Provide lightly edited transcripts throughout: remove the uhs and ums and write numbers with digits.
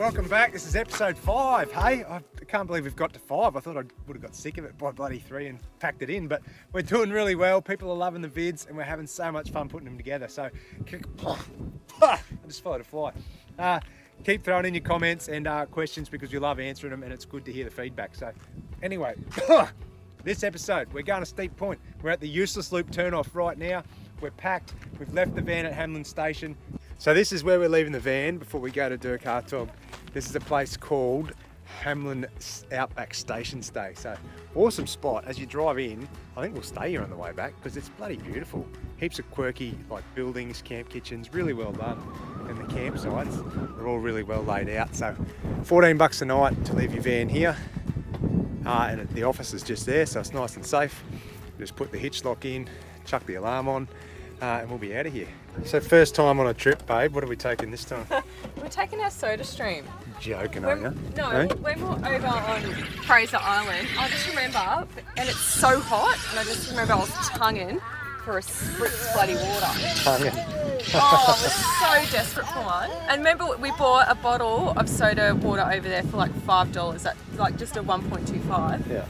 Welcome back. This is episode 5. Hey, I can't believe we've got to 5. I thought I would have got sick of it by bloody 3 and packed it in, but we're doing really well. People are loving the vids and we're having so much fun putting them together. So, I just followed a fly. Keep throwing in your comments and questions because we love answering them and it's good to hear the feedback. So, anyway, this episode, we're going to Steep Point. We're at the Useless Loop turnoff right now. We're packed. We've left the van at Hamelin Station. So this is where we're leaving the van before we go to Dirk Hartog. This is a place called Hamelin Outback Station Stay. So awesome spot. As you drive in, I think we'll stay here on the way back because it's bloody beautiful. Heaps of quirky like buildings, camp kitchens, really well done. And the campsites are all really well laid out. So $14 a night to leave your van here. And the office is just there, so it's nice and safe. Just put the hitch lock in, chuck the alarm on, and we'll be out of here. So first time on a trip, babe. What are we taking this time? We're taking our soda stream. Joking, are you? No, eh? when we're over on Fraser Island, I just remember, and it's so hot, and I just remember I was tonguing for a spritz bloody water. Tonguing. Oh, I was so desperate for one. And remember, we bought a bottle of soda water over there for like $5. That's like just a 1.25. Yeah.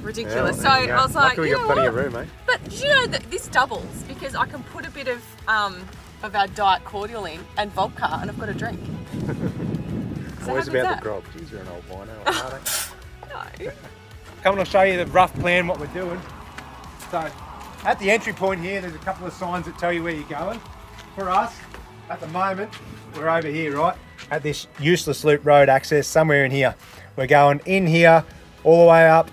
Ridiculous. Yeah, so I was like, we you got know plenty what? of room, eh? But do you know that this doubles because I can put a bit of our diet cordial in and vodka, and I've got a drink. So Always how good's about that? the grog. Jeez, you're an old wino, aren't they? No. Come and I'll show you the rough plan, what we're doing. So, at the entry point here, there's a couple of signs that tell you where you're going. For us, at the moment, we're over here, right? At this Useless Loop road access, somewhere in here. We're going in here, all the way up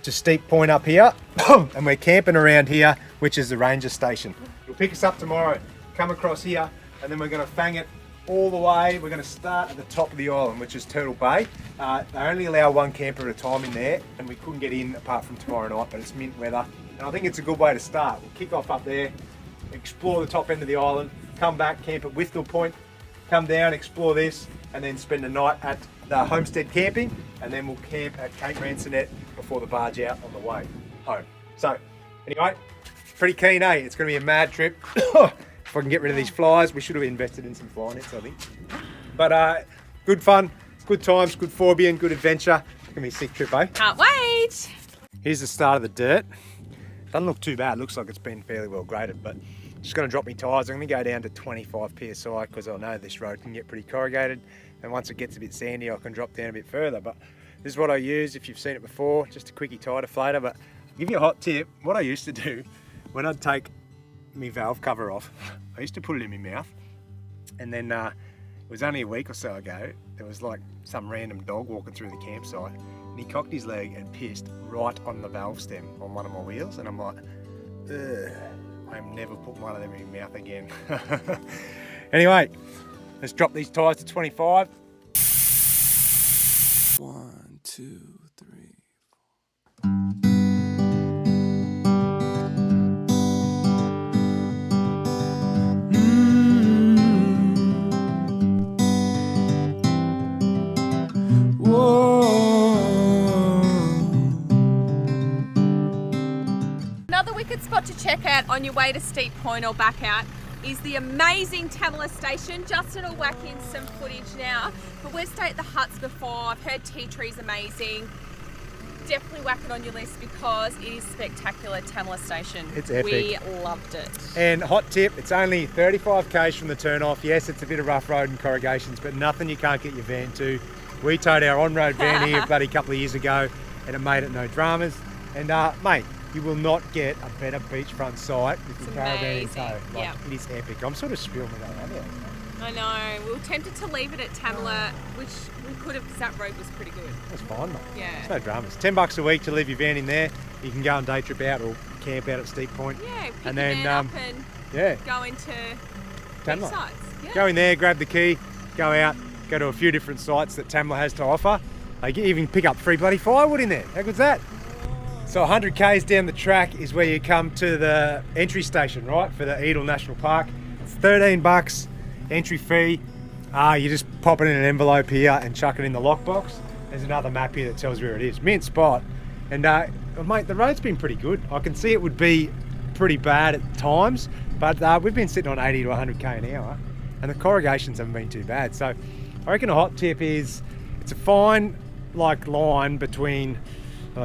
to Steep Point up here, and we're camping around here, which is the ranger station. You'll pick us up tomorrow, come across here, and then we're going to fang it all the way. We're going to start at the top of the island, which is Turtle Bay. They only allow one camper at a time in there, and we couldn't get in apart from tomorrow night, but it's mint weather. And I think it's a good way to start. We'll kick off up there, explore the top end of the island, come back, camp at Whithill Point, come down, explore this, and then spend the night at the homestead camping, and then we'll camp at Cape Ransonet before the barge out on the way home. So, anyway, pretty keen, eh? It's going to be a mad trip. If I can get rid of these flies, we should have invested in some fly nets, I think. But good fun, good times, good phobia, good adventure. It's going to be a sick trip, eh? Can't wait. Here's the start of the dirt. Doesn't look too bad. Looks like it's been fairly well graded, but just going to drop my tyres. I'm going to go down to 25 PSI because I know this road can get pretty corrugated. And once it gets a bit sandy, I can drop down a bit further. But this is what I use if you've seen it before, just a quickie tyre deflator. But I'll give you a hot tip. What I used to do when I'd take my valve cover off, I used to put it in my mouth. And then it was only a week or so ago, there was like some random dog walking through the campsite and he cocked his leg and pissed right on the valve stem on one of my wheels. And I'm like, ugh, I'm never putting one of them in my mouth again. Anyway, let's drop these tyres to 25. 1, 2, 3. Another wicked spot to check out on your way to Steep Point or back out is the amazing Hamelin Station. Justin will whack in some footage now, but we've stayed at the huts before. I've heard tea tree's amazing. Definitely whack it on your list because it is spectacular. Hamelin Station. It's epic. We loved it. And hot tip, it's only 35 k's from the turnoff. Yes, it's a bit of rough road and corrugations, but nothing you can't get your van to. We towed our on-road van here bloody couple of years ago and it made it no dramas. And mate, you will not get a better beachfront site with your caravan in tow. Like, it is epic. I'm sort of spilling it out there. I know. We were tempted to leave it at Tamala, which we could have because that road was pretty good. That's fine, mate. Yeah. It's no dramas. $10 a week to leave your van in there. You can go on day trip out or camp out at Steep Point. Yeah, pick and your then, van up and yeah, go into Tamala. sites. Yeah. Go in there, grab the key, go out, go to a few different sites that Tamala has to offer. They even pick up free bloody firewood in there. How good's that? So 100 k's down the track is where you come to the entry station, right, for the Edel National Park. It's $13, entry fee. You just pop it in an envelope here and chuck it in the lockbox. There's another map here that tells you where it is. Mint spot. And mate, the road's been pretty good. I can see it would be pretty bad at times, but we've been sitting on 80 to 100 k an hour and the corrugations haven't been too bad. So I reckon a hot tip is it's a fine line between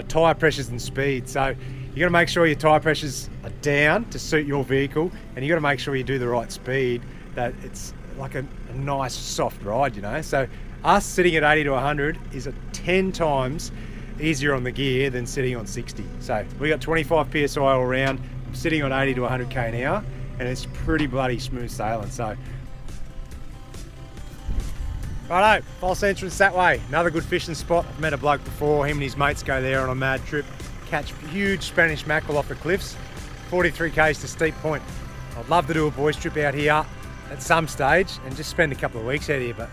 tyre pressures and speed. So you got to make sure your tyre pressures are down to suit your vehicle, and you got to make sure you do the right speed, that it's like a nice soft ride, you know. So us sitting at 80 to 100 is a 10 times easier on the gear than sitting on 60. So we got 25 psi all around. I'm sitting on 80 to 100k an hour, and it's pretty bloody smooth sailing. So righto, false entrance that way. Another good fishing spot. I've met a bloke before. Him and his mates go there on a mad trip, catch huge Spanish mackerel off the cliffs. 43 k's to Steep Point. I'd love to do a boys trip out here at some stage and just spend a couple of weeks out here, but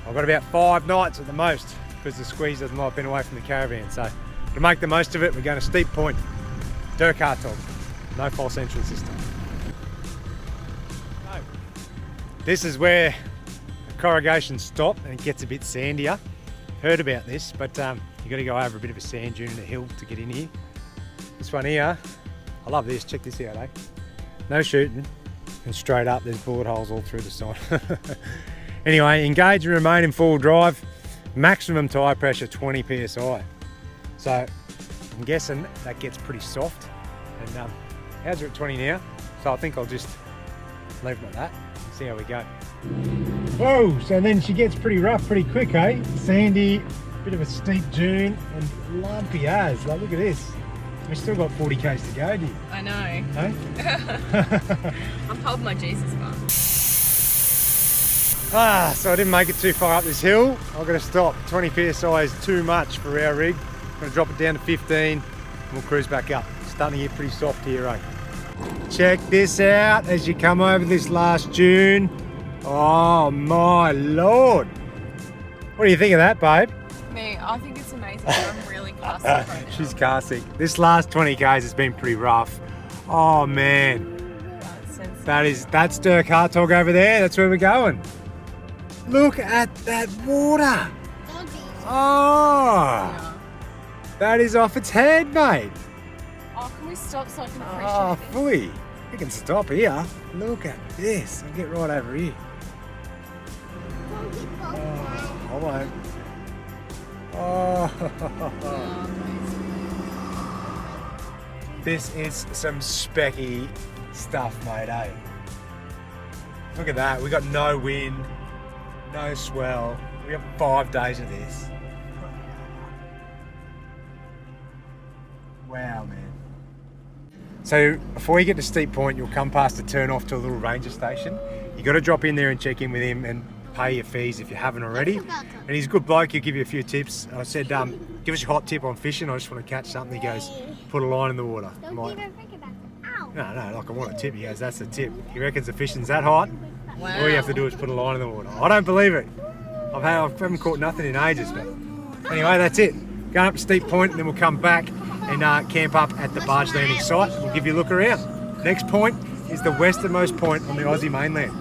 I've got about 5 nights at the most because the squeeze has not been away from the caravan. So to make the most of it, we're going to Steep Point, Dirk Hartog. No false entrance this time. So, this is where the corrugations stop and it gets a bit sandier. Heard about this, but you got to go over a bit of a sand dune and a hill to get in here. This one here, I love this. Check this out, eh? No shooting, and straight up there's bullet holes all through the side. Anyway, engage and remain in full drive. Maximum tyre pressure 20 psi. So I'm guessing that gets pretty soft. And ours are at 20 now, so I think I'll just leave it at that and see how we go. Whoa, so then she gets pretty rough pretty quick, eh? Sandy, bit of a steep dune, and lumpy as. Like, look at this. We've still got 40 k's to go, do you? I know. No? I'm holding my Jesus bar. So I didn't make it too far up this hill. I've got to stop. 20 psi is too much for our rig. I'm going to drop it down to 15 and we'll cruise back up. It's starting to get pretty soft here, eh? Check this out as you come over this last dune. Oh my Lord. What do you think of that, babe? Me, I think it's amazing. I'm really car sick right now. She's car sick. This last 20 k's has been pretty rough. Oh man. That's Dirk Hartog over there. That's where we're going. Look at that water. Oh, that is off its head, mate. Oh, can we stop so I can appreciate Oh, this? fully. We can stop here. Look at this. I'll get right over here. Oh, I won't. Oh. This is some specky stuff, mate, eh? Look at that. We got no wind, no swell. We got 5 days of this. Wow, man. So before you get to Steep Point, you'll come past a turn off to a little ranger station. You got to drop in there and check in with him and pay your fees if you haven't already. And he's a good bloke. He'll give you a few tips. I said, give us a hot tip on fishing. I just want to catch something. He goes, put a line in the water. I'm like, no, like I want a tip. He goes, that's the tip. He reckons the fishing's that hot. Wow. All you have to do is put a line in the water. I don't believe it. I haven't caught nothing in ages, but anyway, that's it. Going up to Steep Point, and then we'll come back and camp up at the barge landing site. We'll give you a look around. Next point is the westernmost point on the Aussie mainland.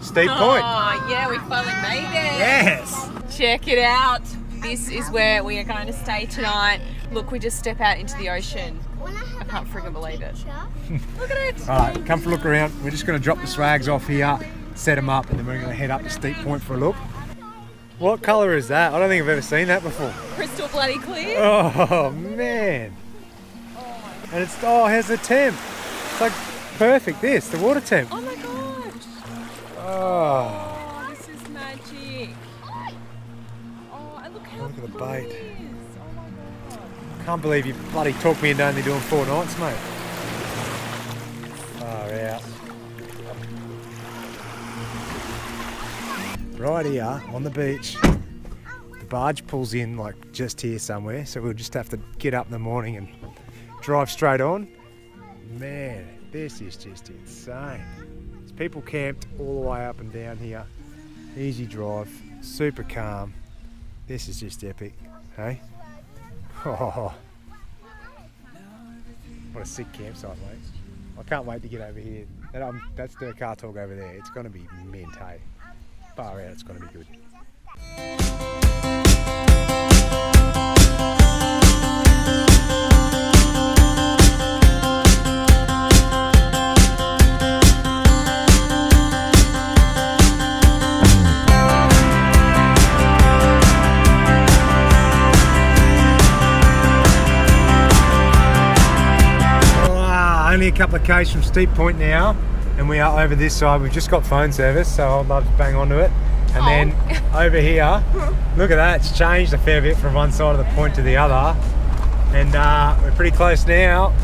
Steep Point. Oh, yeah, we finally made it. Yes. Check it out. This is where we are going to stay tonight. Look, we just step out into the ocean. I can't friggin' believe it. Look at it. All right, come for a look around. We're just going to drop the swags off here, set them up, and then we're going to head up to Steep Point for a look. What colour is that? I don't think I've ever seen that before. Crystal bloody clear. Oh, man. And it's, oh, here's the temp. It's like perfect, this, the water temp. Oh my gosh. Oh, Oh, this is magic. Oh, and look how Look at the cool bait. it is. Oh my god. can't believe you bloody talked me into only doing 4 nights, mate. Far out. Right here on the beach, the barge pulls in like just here somewhere, so we'll just have to get up in the morning and drive straight on. Man, this is just insane. There's people camped all the way up and down here. Easy drive, super calm. This is just epic, hey? Oh, what a sick campsite, mate. I can't wait to get over here. That's Dirk Hartog over there. It's going to be mint, hey? Far out, it's going to be good. couple of k's from Steep Point now, and we are over this side. We've just got phone service, so I'd love to bang onto it. And then over here, look at that, it's changed a fair bit from one side of the point to the other. And we're pretty close now.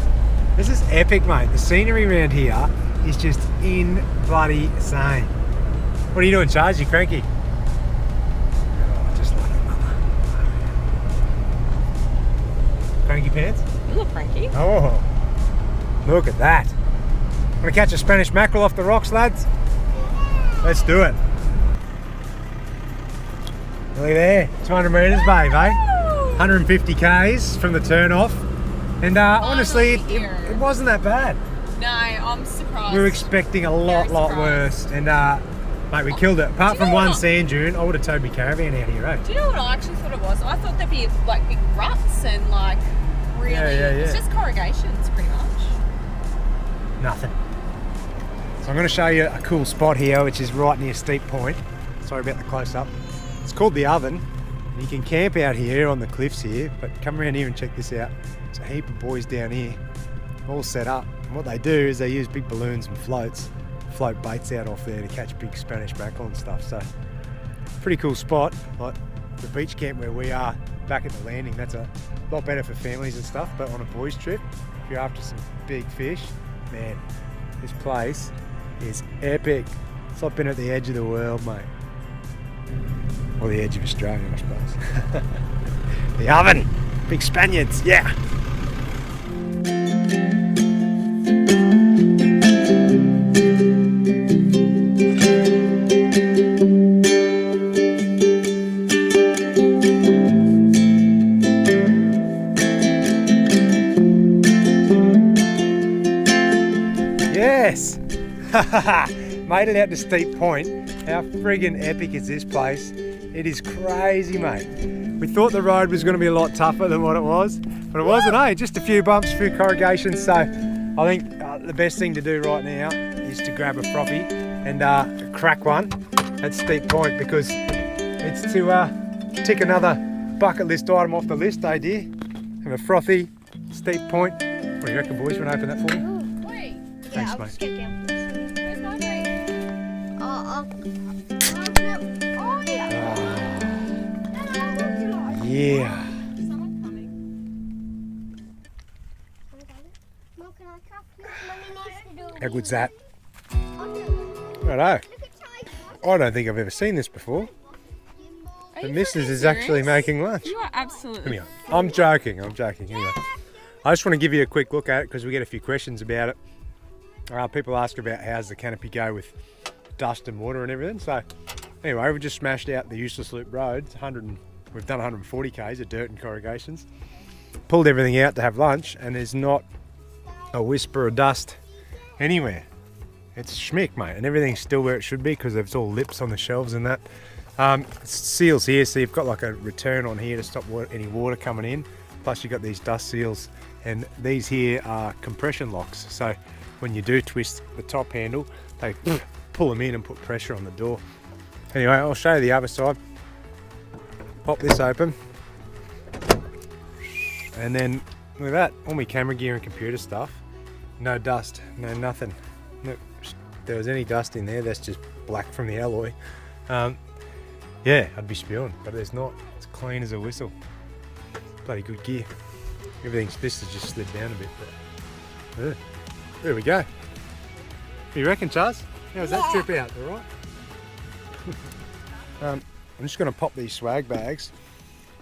This is epic, mate. The scenery around here is just in bloody insane. What are you doing, Charles? You cranky? Oh, just like a mother. Cranky pants? You look cranky. Oh, look at that. Want to catch a Spanish mackerel off the rocks, lads? Let's do it. Look there, 200 metres, babe, eh? 150 k's from the turn off. And honestly, it wasn't that bad. No, I'm surprised. We were expecting a lot worse. And mate, we killed it. Apart from one sand dune, I would have towed my caravan out here, eh? Do you know what I actually thought it was? I thought there'd be like big ruts and like really, it's just corrugations pretty much. Nothing. So I'm going to show you a cool spot here, which is right near Steep Point. Sorry about the close-up. It's called the Oven. You can camp out here on the cliffs here, but come around here and check this out. There's a heap of boys down here, all set up. And what they do is they use big balloons and floats, float baits out off there to catch big Spanish mackerel and stuff. So, pretty cool spot. Like the beach camp where we are back at the landing, that's a lot better for families and stuff, but on a boys trip, if you're after some big fish, man, this place is epic. It's like being at the edge of the world, mate. Or the edge of Australia, I suppose. The Oven! Big Spaniards, yeah! Yes! Made it out to Steep Point. How friggin' epic is this place? It is crazy, mate. We thought the road was going to be a lot tougher than what it was, but it wasn't, eh? Just a few bumps, a few corrugations. So I think the best thing to do right now is to grab a frothy and crack one at Steep Point, because it's to tick another bucket list item off the list, eh dear? Have a frothy, Steep Point. What do you reckon, boys? You want to open that for me? Wait. Thanks, I'll mate. just get down. Where's my drink? Yeah. Someone coming. Mom, can I cuff you? Mummy needs to do it. How good's that? I'll do it. Righto. Look at Ty. I don't think I've ever seen this before. Are The you missus freaking is actually serious? making lunch. You are absolutely. Anyway, I'm joking. Anyway, I just want to give you a quick look at it because we get a few questions about it. People ask about how's the canopy go with dust and water and everything. So anyway, we just smashed out the Useless Loop Road. We've done 140 k's of dirt and corrugations. Pulled everything out to have lunch, and there's not a whisper of dust anywhere. It's schmick, mate, and everything's still where it should be because there's all lips on the shelves and that. Seals here, so you've got like a return on here to stop any water coming in. Plus you've got these dust seals, and these here are compression locks. So when you do twist the top handle, they pull them in and put pressure on the door. Anyway, I'll show you the other side. Pop this open, and then look at that, all my camera gear and computer stuff, no dust, no nothing. Look, if there was any dust in there, that's just black from the alloy. Yeah, I'd be spewing, but there's not. It's clean as a whistle. Bloody good gear. Everything's this has just slid down a bit, but there we go. What do you reckon, Charles? How was that trip out? All right. I'm just going to pop these swag bags,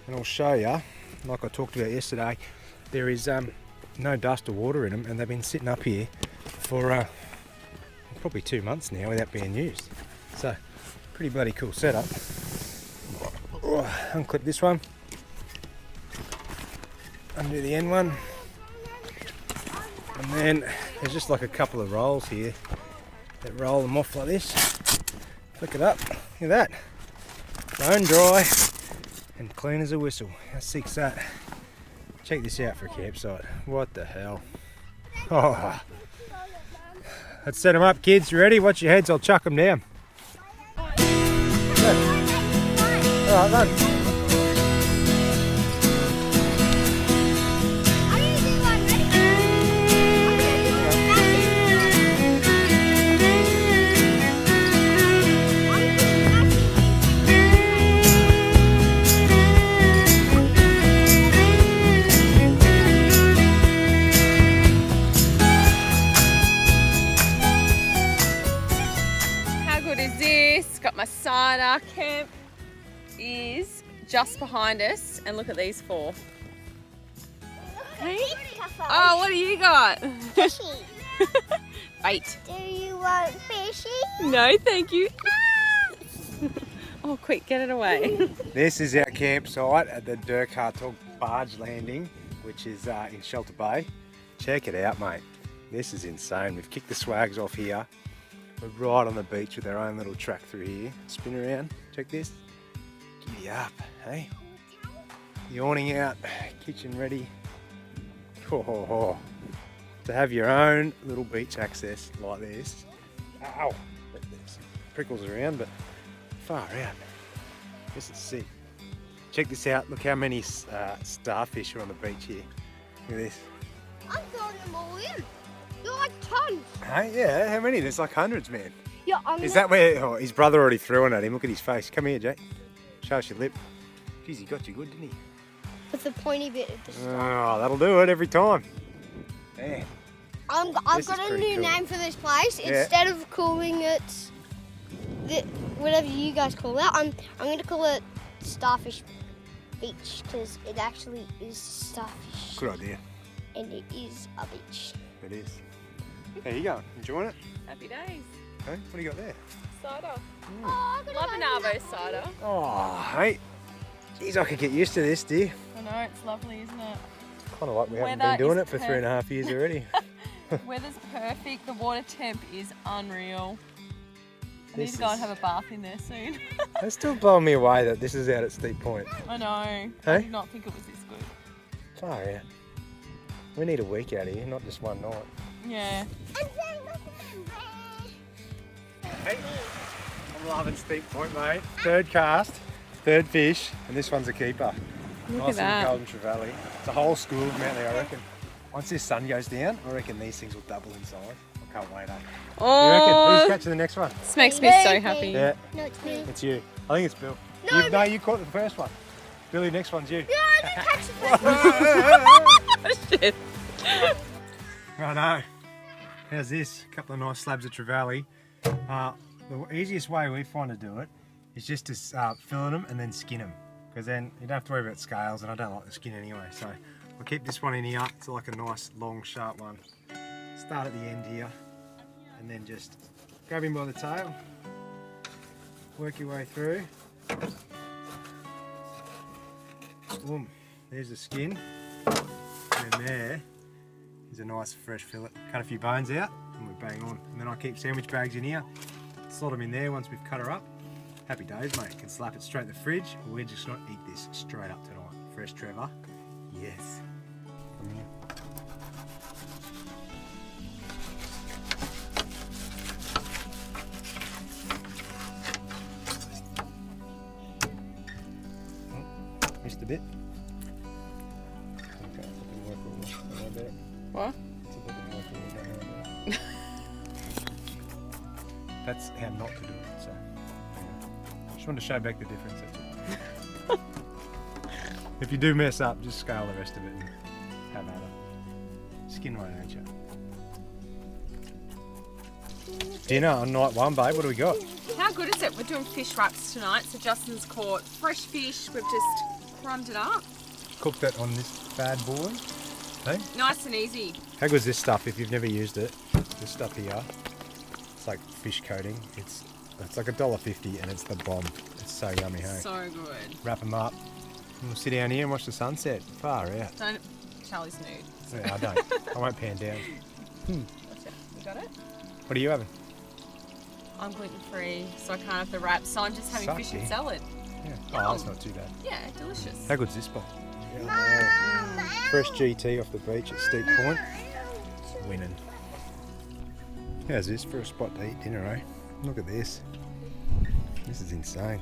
and I'll show you. Like I talked about yesterday, there is no dust or water in them, and they've been sitting up here for probably 2 months now without being used. So, pretty bloody cool setup. Unclip this one, undo the end one, and then there's just like a couple of rolls here that roll them off like this. Flick it up, look at that. Bone dry and clean as a whistle. How sick's that? Check this out for a campsite. What the hell? Oh. Let's set them up, kids. You ready? Watch your heads, I'll chuck them down. Alright, run. I'm gonna do one. Ready? I'm gonna do one. And our camp is just behind us. And look at these four. Hey? Oh, what do you got? Fishy. Bait. Do you want fishy? No, thank you. Oh, quick, get it away. This is our campsite at the Dirk Hartog barge landing, which is in Shelter Bay. Check it out, mate. This is insane. We've kicked the swags off here. We're right on the beach with our own little track through here. Spin around. Check this. Giddy up, hey? The awning out, kitchen ready. Oh. To have your own little beach access like this. Ow! There's prickles around, but far out. This is sick. Check this out. Look how many starfish are on the beach here. Look at this. I'm throwing them all in. You're like tons. Hey, yeah, how many? There's like hundreds, man. Yeah, I'm Is that where his brother already threw one at him? Look at his face. Come here, Jake. Show us your lip. Jeez, he got you good, didn't he? with the pointy bit at the start. Oh, that'll do it every time. Man. I've This got is a pretty new cool. name for this place. Yeah. Instead of calling it whatever you guys call it, I'm going to call it Starfish Beach because it actually is starfish. Good idea. And it is a beach. It is. There you go. Enjoying it? Happy days. Hey, what do you got there? Cider. Oh, I've got Love an Arvo cider. Oh, hey. Jeez, I could get used to this, dear. I know, it's lovely, isn't it? Kind of like we haven't Weather been doing is it for 3.5 years already. Weather's perfect. The water temp is unreal. I need This to go and is- have a bath in there soon. It's still blowing me away that this is out at Steep Point. I know. I Hey? did not think it was this good. Far out. We need a week out here, not just one night. Yeah. Hey, I'm loving Steep Point, mate. Third cast, third fish, and this one's a keeper. Look Nice at that. little golden trevally. It's a whole school of them out there, I reckon. Once this sun goes down, I reckon these things will double in size. I can't wait, eh? You reckon? Who's Oh, catching the next one? this makes me so happy. Yeah, No, it's me. it's you. I think it's Bill. No, you caught the first one. Billy, next one's you. No, I didn't catch the first one. Shit. I know. How's this? A couple of nice slabs of trevally. The easiest way we find to do it is just to fillet them and then skin them. Because then you don't have to worry about scales, and I don't like the skin anyway. So we'll keep this one in here. It's like a nice, long, sharp one. Start at the end here, and then just grab him by the tail. Work your way through. Boom. There's the skin. And there is a nice fresh fillet. Cut a few bones out, and we bang on. And then I keep sandwich bags in here. Slot them in there once we've cut her up. Happy days, mate. Can slap it straight in the fridge, or we're just gonna eat this straight up tonight. Fresh Trevor. Yes. Come here. Oh, missed a bit. Okay, that didn't work all right. Don't worry about it. What? It's a bit more for me, don't worry about it. That's how not to do it, so. Yeah. Just wanted to show back the difference, that's all. If you do mess up, just scale the rest of it and have at it. Skin one, ain't you? Dinner on night one, babe, what do we got? How good is it? We're doing fish wraps tonight. So Justin's caught fresh fish. We've just crumbed it up. Cook that on this bad boy. Hey? Nice and easy. How good is this stuff if you've never used it? This stuff here, it's like fish coating. It's like $1.50 and it's the bomb. It's so yummy, hey? So good. Wrap them up. And we'll sit down here and watch the sunset. Far out. Don't. Charlie's nude. Yeah, I don't. I won't pan down. What's it? You got it? What are you having? I'm gluten free, so I can't have the wraps. So I'm just having fish and Sucky. salad. Yeah. Oh, that's not too bad. Yeah, delicious. How good's this spot? Fresh GT off the beach at Steep Point. Winning. How's this for a spot to eat dinner, eh? Look at this. This is insane.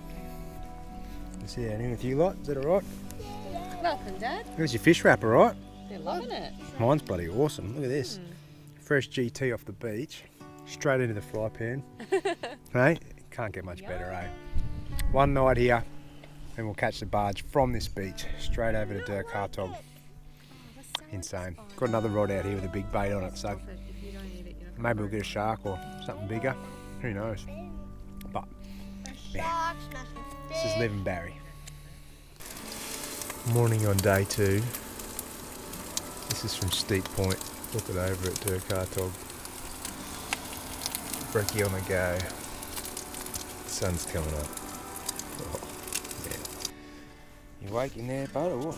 You sit down in with you lot, is that alright? Welcome, Dad. There's your fish wrap, alright? They're loving it. Mine's bloody awesome. Look at this. Fresh GT off the beach. Straight into the fry pan. Hey? Can't get much better, eh? One night here, and we'll catch the barge from this beach straight over to Dirk Hartog. Insane. Got another rod out here with a big bait on it, so maybe we'll get a shark or something bigger. Who knows? But Shark, smashing This is fish. living Barry. Morning on day 2. This is from Steep Point. Looking over at Dirk Hartog. Brekkie on the go. Sun's coming up. Oh, yeah. You waking there, bud, or what?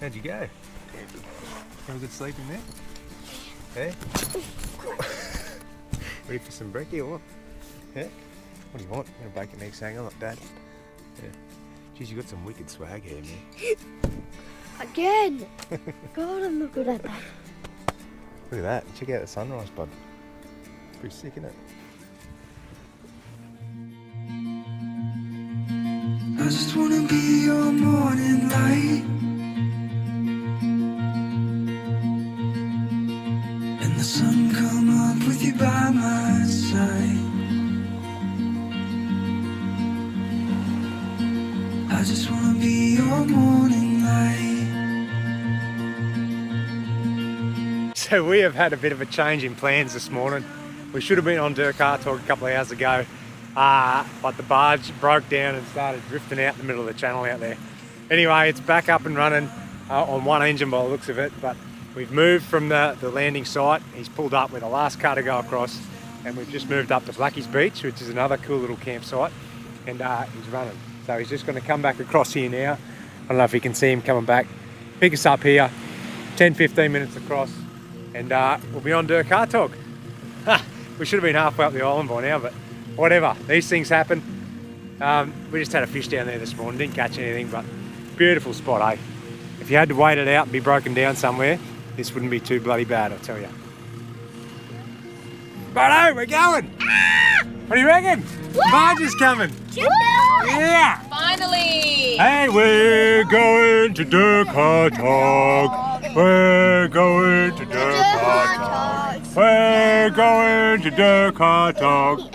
How'd you go? Have a good sleep in there? Hey? Ready for some brekkie or what? Yeah? What do you want? You want a bacon egg hanger like that? Yeah. Jeez, you got some wicked swag here, man. Again. God, I'm not good at that. Look at that. Check out the sunrise, bud. It's pretty sick, isn't it? I just wanna be your morning light, and the sun come up with you by my side. I just wanna be your morning light. So we have had a bit of a change in plans this morning. We should have been on Dirk Hartog a couple of hours ago, but the barge broke down and started drifting out in the middle of the channel out there. Anyway, it's back up and running on one engine by the looks of it, but we've moved from the landing site. He's pulled up with the last car to go across, and we've just moved up to Blackie's Beach, which is another cool little campsite, and he's running. So he's just going to come back across here now. I don't know if you can see him coming back. Pick us up here, 10-15 minutes across, and we'll be on Dirk Hartog. We should have been halfway up the island by now, but whatever, these things happen. We just had a fish down there this morning, didn't catch anything, but beautiful spot, eh? If you had to wait it out and be broken down somewhere, this wouldn't be too bloody bad, I'll tell you. Righto, we're going! What do you reckon? Barge is coming! Yeah! Finally! Hey, we're going to Dirk Hartog. We're going to Dirk Hartog. We're going to Dirk Hartog.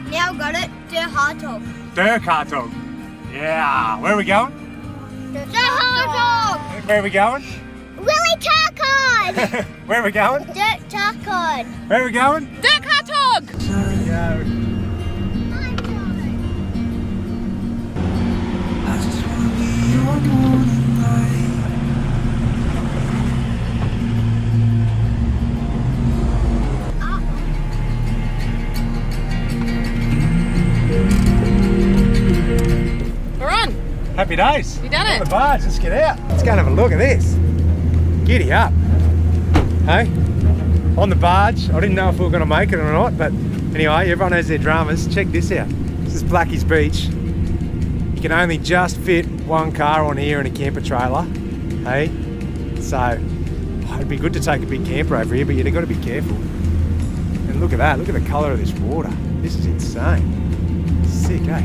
Now I got it. Dirk Hartog. Dirk Hartog. Yeah. Where are we going? Dirk Hartog. Where are we going? Willie Tarkon. Where are we going? Dirk Tarkon. Where are we going? Dirk Hartog! I just wanna be your morning light. We're on. Happy days. You done it. On the barge. Let's get out. Let's go and have a look at this. Giddy up. Hey? On the barge. I didn't know if we were going to make it or not, but anyway, everyone has their dramas. Check this out. This is Blackie's Beach. You can only just fit one car on here in a camper trailer. Hey? So, it'd be good to take a big camper over here, but you've got to be careful. And look at that. Look at the colour of this water. This is insane. Sick, eh?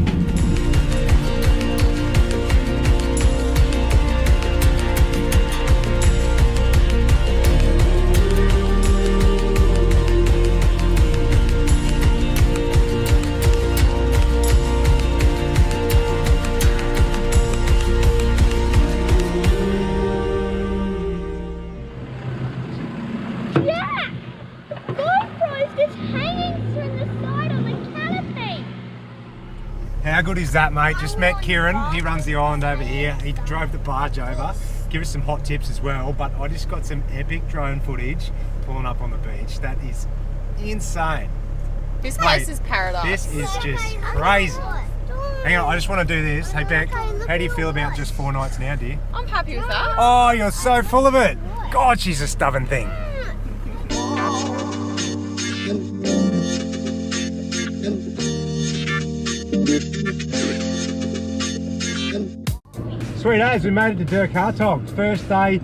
How good is that, mate? Just met Kieran. He runs the island over here. He drove the barge over. Give us some hot tips as well, but I just got some epic drone footage pulling up on the beach. That is insane. This place is paradise. This is just crazy. Hang on, I just want to do this. Hey, Beck, how do you feel about just 4 nights now, dear? I'm happy with that. Oh, you're so full of it. God, she's a stubborn thing. Sweet as, we made it to Dirk Hartog. First day,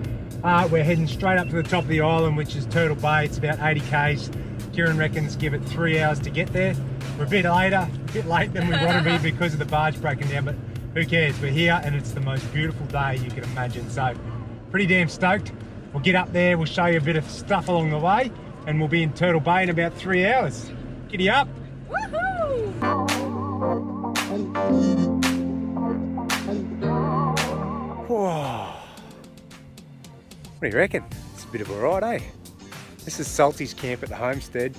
we're heading straight up to the top of the island, which is Turtle Bay. It's about 80 k's. Kieran reckons give it 3 hours to get there. We're a bit late than we want to be because of the barge breaking down, but who cares? We're here and it's the most beautiful day you can imagine. So pretty damn stoked. We'll get up there, we'll show you a bit of stuff along the way, and we'll be in Turtle Bay in about 3 hours. Giddy up. Woohoo! Whoa. What do you reckon? It's a bit of a ride, eh? This is Salty's camp at the homestead.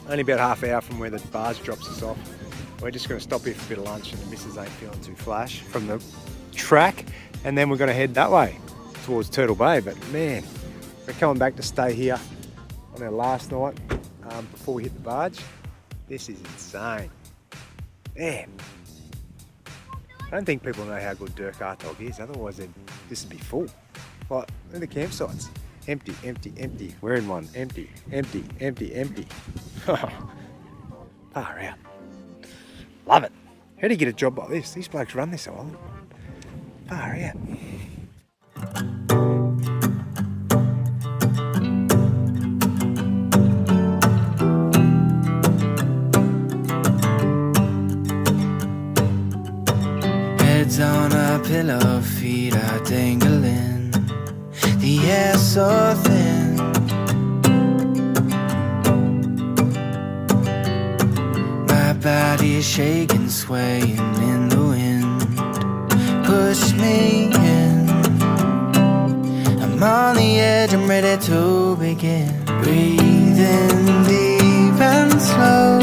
Only about half hour from where the barge drops us off. We're just going to stop here for a bit of lunch and the missus ain't feeling too flash from the track. And then we're going to head that way towards Turtle Bay. But man, we're coming back to stay here on our last night before we hit the barge. This is insane. Man, I don't think people know how good Dirk Hartog is, otherwise this would be full. Like, look at the campsites. Empty, empty, empty. We're in one. Empty, empty, empty, empty. Far out. Love it. How do you get a job like this? These blokes run this island. Far out. Heads on a pillow, feet are dangling, the air so thin. My body shaking, swaying in the wind. Push me in. I'm on the edge, I'm ready to begin. Breathing deep and slow.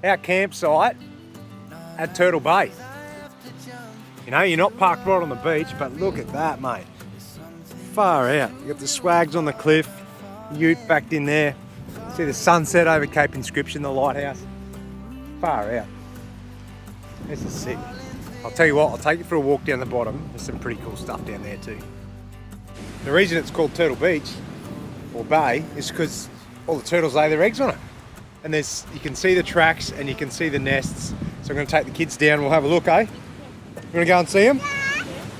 Our campsite at Turtle Bay. You know, you're not parked right on the beach, but look at that, mate. Far out. You got the swags on the cliff, ute backed in there. See the sunset over Cape Inscription, the lighthouse. Far out. This is sick. I'll tell you what, I'll take you for a walk down the bottom. There's some pretty cool stuff down there too. The reason it's called Turtle Beach, or Bay, is because all the turtles lay their eggs on it. And you can see the tracks and you can see the nests. So I'm going to take the kids down. We'll have a look, eh? You want to go and see them?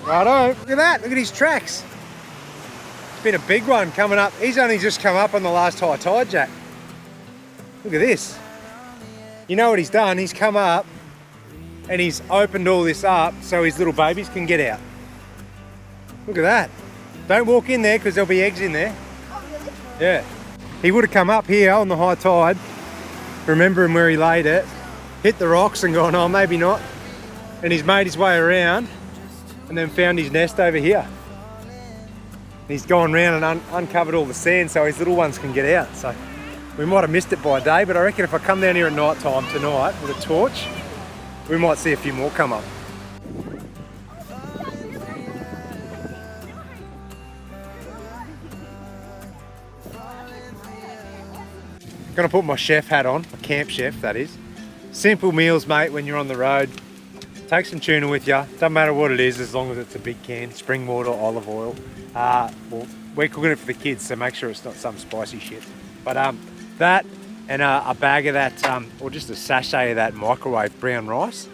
Righto. Look at that. Look at his tracks. It's been a big one coming up. He's only just come up on the last high tide, Jack. Look at this. You know what he's done? He's come up and he's opened all this up so his little babies can get out. Look at that. Don't walk in there because there'll be eggs in there. Oh, really? Yeah. He would have come up here on the high tide, remembering where he laid it, hit the rocks and gone, oh, maybe not. And he's made his way around and then found his nest over here. He's gone round and uncovered all the sand so his little ones can get out. So we might have missed it by day, but I reckon if I come down here at night time tonight with a torch, we might see a few more come up. Gonna put my chef hat on, my camp chef that is. Simple meals, mate, when you're on the road. Take some tuna with you, doesn't matter what it is as long as it's a big can, spring water, olive oil. Well, we're cooking it for the kids, so make sure it's not some spicy shit. But that and a bag of that, or just a sachet of that microwave brown rice.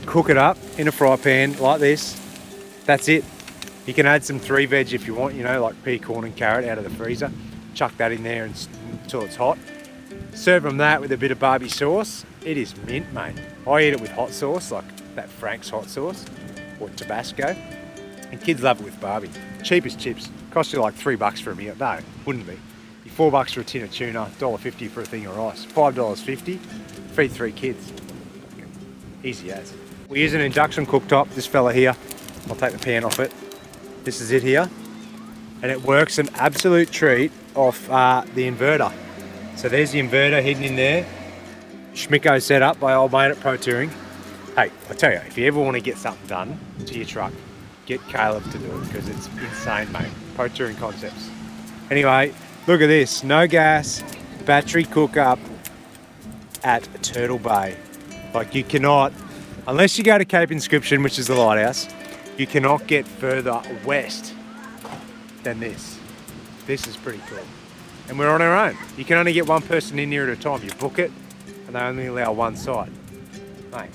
Cook it up in a fry pan like this. That's it. You can add some 3 veg if you want, you know, like pea, corn and carrot out of the freezer. Chuck that in there until it's hot. Serve them that with a bit of barbie sauce. It is mint, mate. I eat it with hot sauce, like that Frank's hot sauce or Tabasco. And kids love it with barbie. Cheap as chips. Cost you like $3 for a meal. No, wouldn't be. $4 for a tin of tuna, $1.50 for a thing of rice. $5.50, feed 3 kids. Easy as. We use an induction cooktop, this fella here. I'll take the pan off it. This is it here. And it works an absolute treat off the inverter. So there's the inverter hidden in there. Schmicko set up by old mate at Pro Touring. Hey, I tell you, if you ever want to get something done to your truck, get Caleb to do it because it's insane, mate. Pro Touring concepts. Anyway, look at this. No gas, battery cook up at Turtle Bay. Like you cannot, unless you go to Cape Inscription, which is the lighthouse, you cannot get further west than this. This is pretty cool. And we're on our own. You can only get one person in here at a time. You book it and they only allow one side. Mate,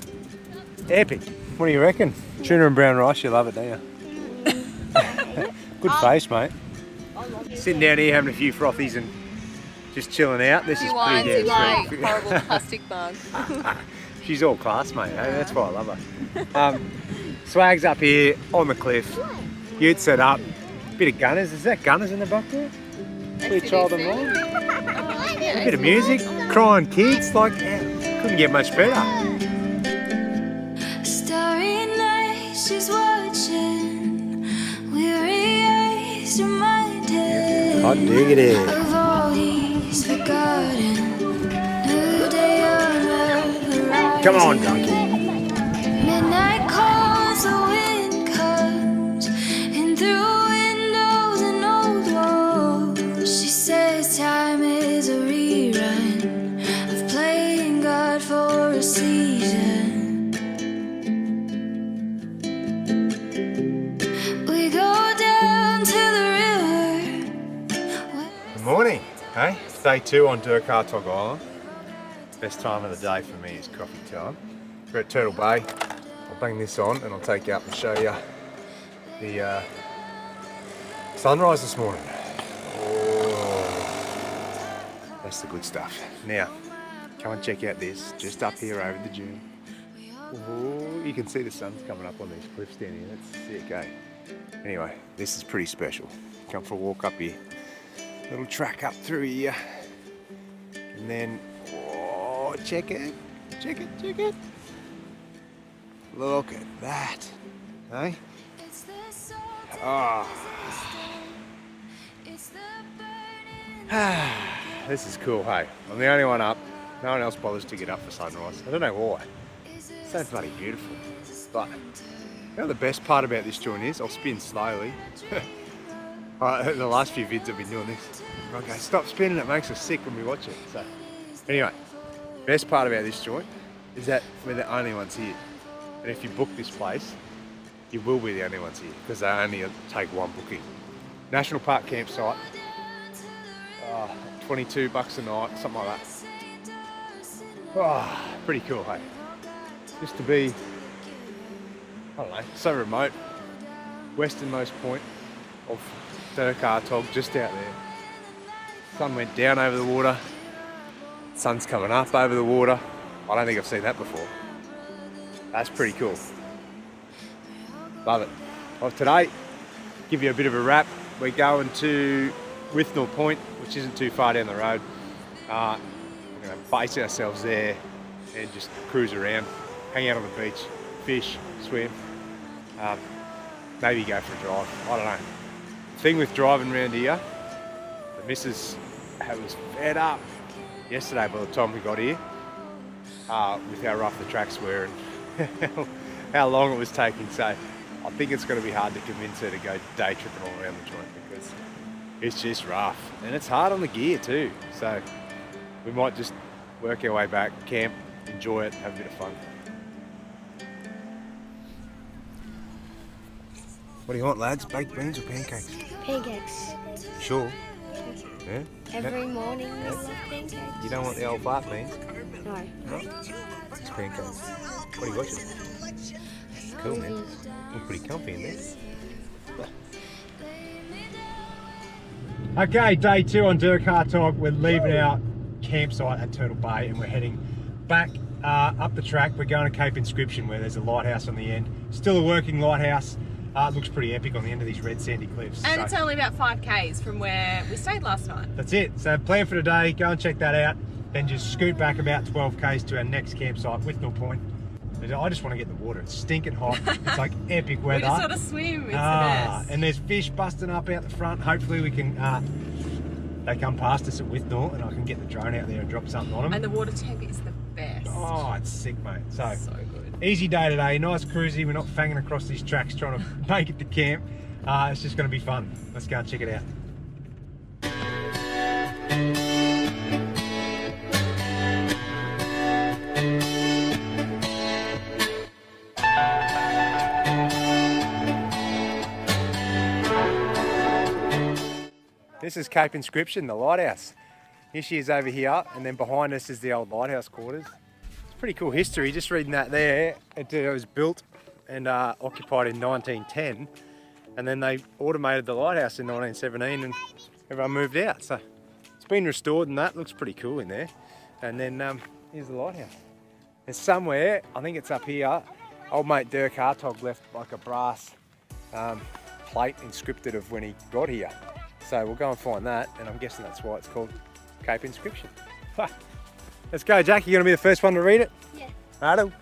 epic. What do you reckon? Tuna and brown rice, you love it, don't you? Good face, mate. Sitting down here having a few frothies and just chilling out. This is pretty damn sweet. Horrible plastic mug. She's all class, mate. Hey? That's why I love her. Swag's up here on the cliff. Ute set up. Bit of gunners. Is that gunners in the back there? Sweet child and mine. A bit of music, crying kids. Like, yeah, couldn't get much better. Starry night, she's watching. Hot diggity. Of all he's forgotten. New day on the horizon. Come on, donkey. Midnight calls, the wind comes in through windows and old walls. She says time is a rerun of playing God for a season. We go down to the river. Good morning. Hey, day 2 on Dirk Hartog Island. Best time of the day for me is coffee time. We're at Turtle Bay. I'll bang this on and I'll take you up and show you the sunrise this morning. Oh, that's the good stuff. Now, come and check out this, just up here over the dune. Oh, you can see the sun's coming up on these cliffs down here. That's sick, eh? Anyway, this is pretty special. Come for a walk up here. Little track up through here. And then, oh, check it. Check it, check it. Look at that, eh? Oh. This is cool, hey? I'm the only one up. No one else bothers to get up for sunrise. I don't know why. It's so bloody beautiful. But, you know the best part about this joint is? I'll spin slowly. The last few vids I've been doing this. I go, stop spinning, it makes us sick when we watch it. So, anyway, best part about this joint is that we're the only ones here. And if you book this place, you will be the only ones here because they only take one booking. National Park campsite, $22 a night, something like that. Oh, pretty cool, hey? Just to be, I don't know, so remote. Westernmost point of Dirk Hartog, just out there. Sun went down over the water. Sun's coming up over the water. I don't think I've seen that before. That's pretty cool. Love it. Well, today, give you a bit of a wrap. We're going to Withnell Point, which isn't too far down the road. We're going to base ourselves there and just cruise around, hang out on the beach, fish, swim, maybe go for a drive. I don't know. The thing with driving around here, the missus was fed up yesterday by the time we got here with how rough the tracks were and how long it was taking. So I think it's going to be hard to convince her to go day tripping all around the joint because it's just rough and it's hard on the gear too. So we might just work our way back, camp, enjoy it, have a bit of fun. What do you want, lads? Baked beans or pancakes? Pancakes. Sure. Yeah? Every morning we have pancakes. You don't want the old fart beans? No. No? It's pancakes. What are you watching? Cool, man. Look pretty comfy in there. Okay, day 2 on Dirk Hartog. We're leaving our campsite at Turtle Bay and we're heading back up the track. We're going to Cape Inscription where there's a lighthouse on the end. Still a working lighthouse. It looks pretty epic on the end of these red sandy cliffs. And it's only about 5 k's from where we stayed last night. That's it. So plan for today, go and check that out. Then just scoot back about 12 k's to our next campsite, Withnell Point. I just want to get in the water. It's stinking hot. It's like epic weather. We just want to swim. It's the best. And there's fish busting up out the front. Hopefully we can, they come past us at Withnell and I can get the drone out there and drop something on them. And the water temp is the best. Oh, it's sick, mate. So good. Easy day today, nice cruisy. We're not fanging across these tracks trying to make it to camp. It's just going to be fun. Let's go and check it out. This is Cape Inscription, the lighthouse. Here she is over here, and then behind us is the old lighthouse quarters. It's pretty cool history, just reading that there. It was built and occupied in 1910, and then they automated the lighthouse in 1917 and everyone moved out. So it's been restored and that looks pretty cool in there. And then here's the lighthouse. There's somewhere, I think it's up here, old mate Dirk Hartog left like a brass plate inscripted of when he got here. So we'll go and find that, and I'm guessing that's why it's called Cape Inscription. Let's go, Jack. You're going to be the first one to read it? Yeah. Righto.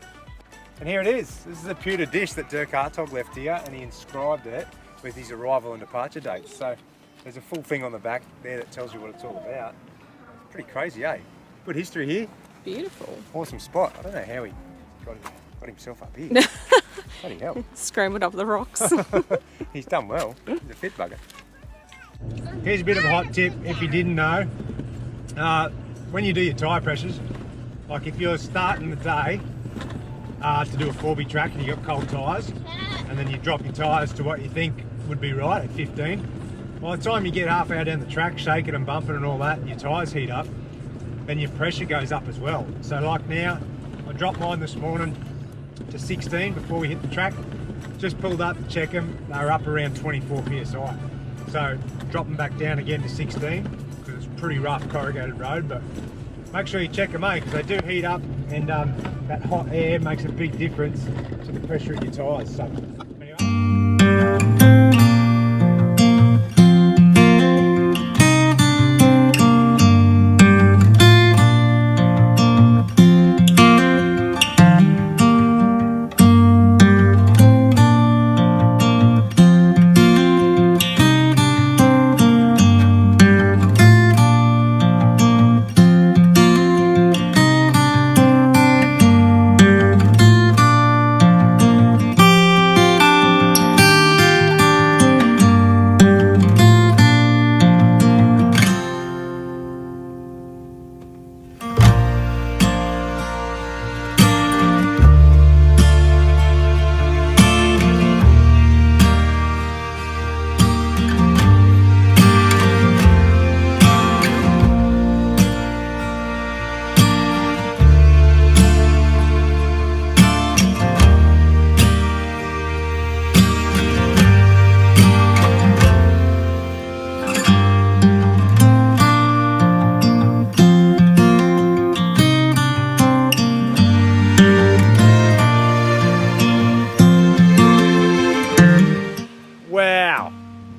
And here it is. This is a pewter dish that Dirk Hartog left here, and he inscribed it with his arrival and departure dates. So There's a full thing on the back there that tells you what it's all about. It's pretty crazy, eh? Good history here. Beautiful. Awesome spot. I don't know how he got himself up here. Bloody hell. Scrambled up the rocks. He's done well. He's a fit bugger. Here's a bit of a hot tip if you didn't know. When you do your tyre pressures, like if you're starting the day to do a 4B track and you've got cold tyres, and then you drop your tyres to what you think would be right at 15, by the time you get half hour down the track, shaking and bumping and all that, and your tyres heat up, then your pressure goes up as well. So like now, I dropped mine this morning to 16 before we hit the track. Just pulled up to check them, they were up around 24 PSI. So drop them back down again to 16, because it's a pretty rough corrugated road, but make sure you check them, because they do heat up, and that hot air makes a big difference to the pressure of your tyres. So anyway.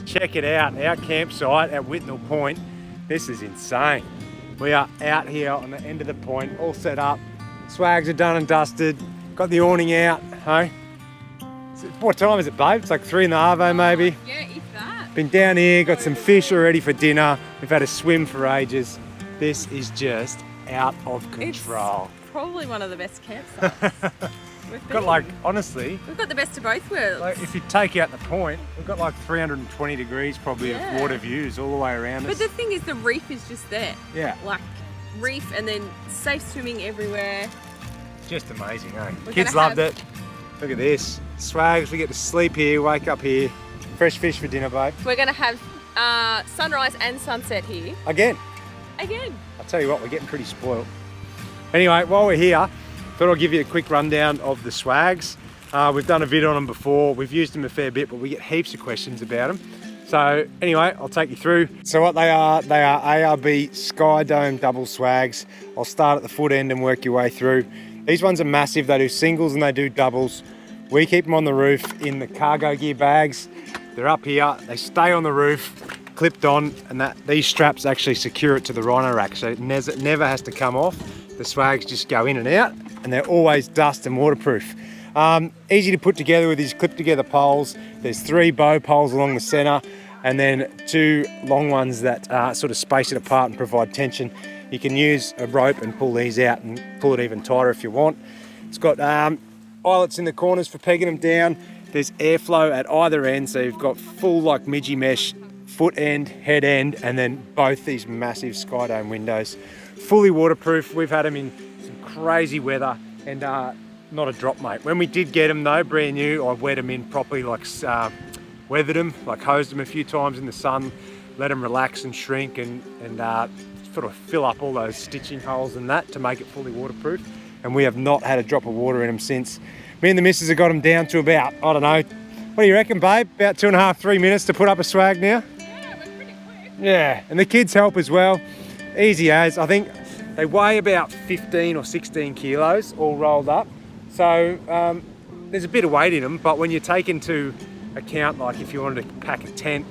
Check it out, our campsite at Whitnall Point. This is insane. We are out here on the end of the point, all set up. Swags are done and dusted. Got the awning out, hey? What time is it, babe? It's like 3 in the arvo maybe. Yeah, if that. Been down here, got some fish already for dinner. We've had a swim for ages. This is just out of control. It's probably one of the best campsites. We've got like, honestly, we've got the best of both worlds. Like if you take out the point, we've got like 320 degrees probably of water views all the way around us. But the thing is, the reef is just there. Yeah. Like reef, and then safe swimming everywhere. Just amazing, eh? Kids loved it. Look at this. Swags, we get to sleep here, wake up here. Fresh fish for dinner, babe. We're going to have sunrise and sunset here. Again. I'll tell you what, we're getting pretty spoiled. Anyway, while we're here, thought I'll give you a quick rundown of the Swags. We've done a video on them before. We've used them a fair bit, but we get heaps of questions about them. So anyway, I'll take you through. So what they are ARB Sky Dome double Swags. I'll start at the foot end and work your way through. These ones are massive. They do singles and they do doubles. We keep them on the roof in the cargo gear bags. They're up here. They stay on the roof, clipped on, and these straps actually secure it to the rhino rack, so it never has to come off. The Swags just go in and out, and they're always dust and waterproof. Easy to put together with these clip together poles. There's 3 bow poles along the center, and then 2 long ones that sort of space it apart and provide tension. You can use a rope and pull these out and pull it even tighter if you want. It's got eyelets in the corners for pegging them down. There's airflow at either end, so you've got full like midgie mesh foot end, head end, and then both these massive Sky Dome windows. Fully waterproof. We've had them in some crazy weather and not a drop, mate. When we did get them though, brand new, I wet them in properly, like weathered them, like hosed them a few times in the sun, let them relax and shrink and sort of fill up all those stitching holes and that to make it fully waterproof. And we have not had a drop of water in them since. Me and the missus have got them down to about, I don't know, what do you reckon, babe? About 2.5, 3 minutes to put up a Swag now? Yeah, we're pretty quick. Yeah, and the kids help as well. Easy as. I think they weigh about 15 or 16 kilos all rolled up. So there's a bit of weight in them, but when you take into account, like if you wanted to pack a tent,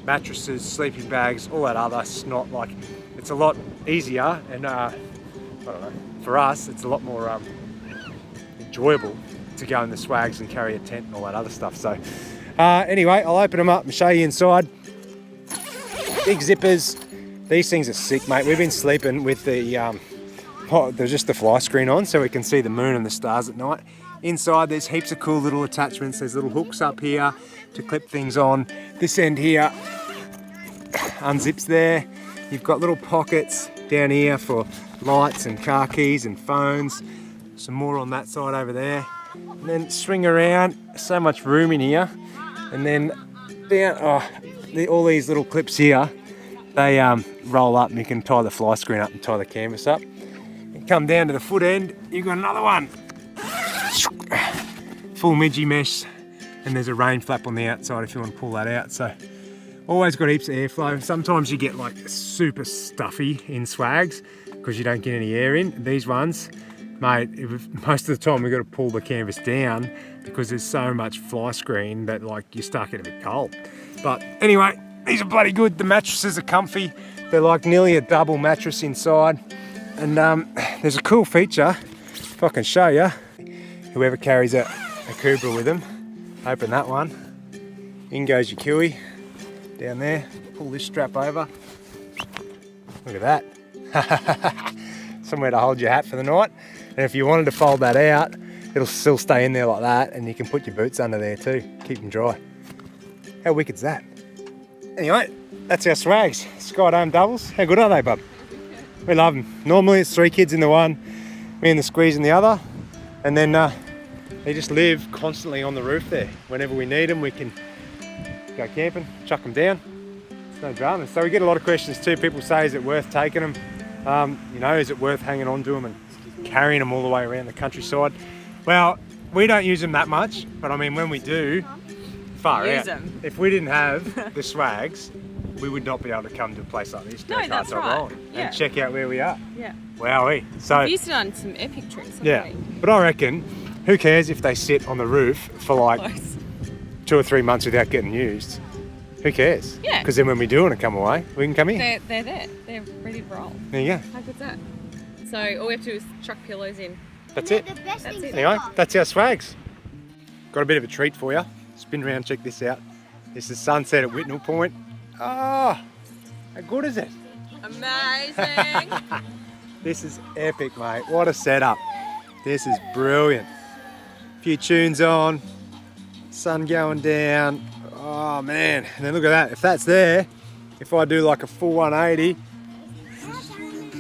mattresses, sleeping bags, all that other snot, like it's a lot easier and I don't know, for us, it's a lot more enjoyable to go in the Swags and carry a tent and all that other stuff. So anyway, I'll open them up and show you inside. big zippers. These things are sick, mate. We've been sleeping with the there's just the fly screen on so we can see the moon and the stars at night. Inside there's heaps of cool little attachments. There's little hooks up here to clip things on. This end here unzips there. You've got little pockets down here for lights and car keys and phones. Some more on that side over there. And then swing around, so much room in here. And then down, all these little clips here, they roll up and you can tie the fly screen up and tie the canvas up. And come down to the foot end, you've got another one. Full midgie mesh, and there's a rain flap on the outside if you want to pull that out. So always got heaps of airflow. Sometimes you get like super stuffy in swags because you don't get any air in. These ones, mate, most of the time we've got to pull the canvas down because there's so much fly screen that like you start getting a bit cold. But anyway, these are bloody good. The mattresses are comfy. They're like nearly a double mattress inside. And there's a cool feature, if I can show you. Whoever carries a Cobra with them, open that one. In goes your Kiwi, down there. Pull this strap over. Look at that. Somewhere to hold your hat for the night. And if you wanted to fold that out, it'll still stay in there like that, and you can put your boots under there too, keep them dry. How wicked's that? Anyway, that's our swags. Sky Dome doubles. How good are they, bub? We love them. Normally it's 3 kids in the one, me and the squeeze in the other, and then they just live constantly on the roof there. Whenever we need them, we can go camping, chuck them down. It's no drama. So we get a lot of questions too. People say, is it worth taking them? You know, is it worth hanging on to them and carrying them all the way around the countryside? Well, we don't use them that much, but I mean, when we do, far out. If we didn't have the swags, we would not be able to come to a place like this, Dirk Hartog Island, and check out where we are. Yeah. Wowee. So we've used it on some epic trips. Yeah, but I reckon, who cares if they sit on the roof for like 2 or 3 months without getting used? Who cares? Yeah. Because then when we do want to come away, we can come in. They're there. They're ready to roll. There you go. How good's that? So all we have to do is chuck pillows in. That's it. That's it. Anyway, that's our swags. Got a bit of a treat for you. Spin around, check this out. This is sunset at Whitnall Point. Oh, how good is it? Amazing. This is epic, mate. What a setup. This is brilliant. A few tunes on, sun going down. Oh man, and then look at that. If that's there, if I do like a full 180,